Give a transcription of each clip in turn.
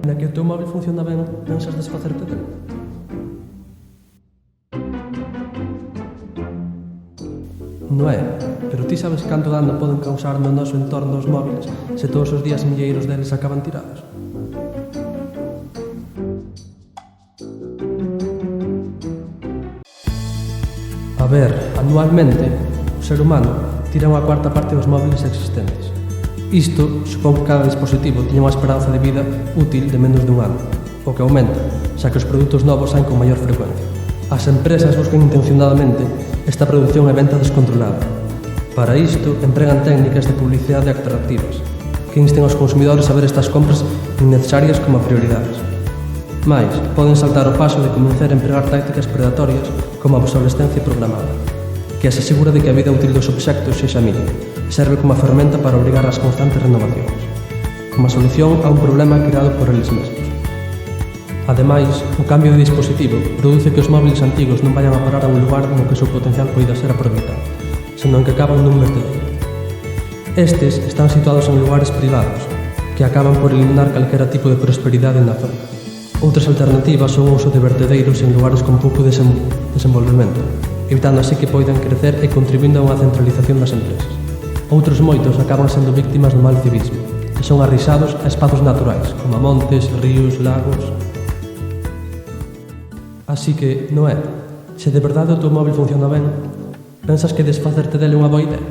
na que o teu móvil funciona ben, pensas desfacerte del? Non é, pero ti sabes canto dano poden causar no noso entorno os móviles se todos os días milleiros deles acaban tirados? A ver, anualmente, o ser humano tira unha cuarta parte dos móviles existentes. Isto supón que cada dispositivo tiña unha esperanza de vida útil de menos dun ano, o que aumenta, xa que os produtos novos saen con maior frecuencia. As empresas buscan intencionadamente esta produción e venta descontrolada. Para isto, empregan técnicas de publicidade atractivas, que insten aos consumidores a ver estas compras innecesarias como prioridades. Mais, poden saltar o paso de comezar a empregar tácticas predatorias como a obsolescencia programada, que se asegura de que a vida útil dos obxectos sexa mínima e serve como a ferramenta para obrigar ás constantes renovacións, como a solución a un problema creado por eles mesmos. Ademais, o cambio de dispositivo produce que os móviles antigos non vayan a parar a un lugar no que o seu potencial poida ser aproveitado, senón que acaban nun vertedoiro. Estes están situados en lugares privados, que acaban por eliminar calquera tipo de prosperidade na zona. Outras alternativas son o uso de vertedeiros en lugares con pouco desenvolvemento, evitando así que poidan crecer e contribuindo a unha centralización das empresas. Outros moitos acaban sendo víctimas do mal civismo, e son arrisados a espazos naturais, como a montes, ríos, lagos. Así que, Noé, se de verdade o teu móvil funciona ben, pensas que desfacerte dele é unha boa idea?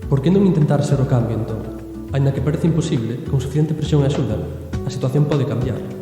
Por que non intentar ser o cambio, entón? Aínda que parece imposible, con suficiente presión e axuda, a situación pode cambiar.